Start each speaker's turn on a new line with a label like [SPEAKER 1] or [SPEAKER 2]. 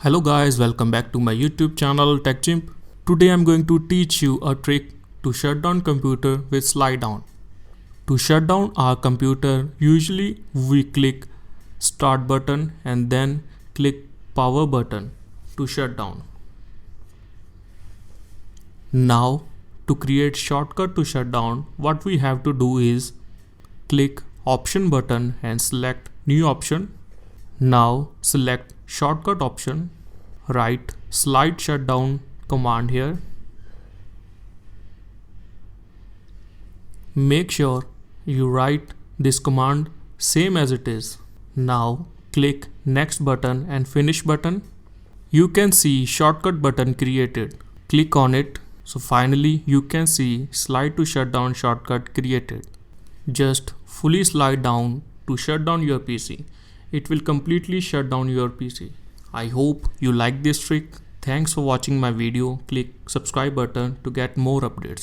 [SPEAKER 1] Hello guys, welcome back to my YouTube channel TechChimp. Today I'm going to teach you a trick to shut down computer with slide down. To shut down our computer, usually we click start button and then click power button to shut down. Now to create shortcut to shut down, what we have to do is click option button and select new option. Now select shortcut option, write slide shutdown command here. Make sure you write this command same as it is. Now click next button and finish button. You can see shortcut button created. Click on it. So finally you can see slide to shut down shortcut created. Just fully slide down to shut down your PC. It will completely shut down your PC. I hope you like this trick. Thanks for watching my video. Click subscribe button to get more updates.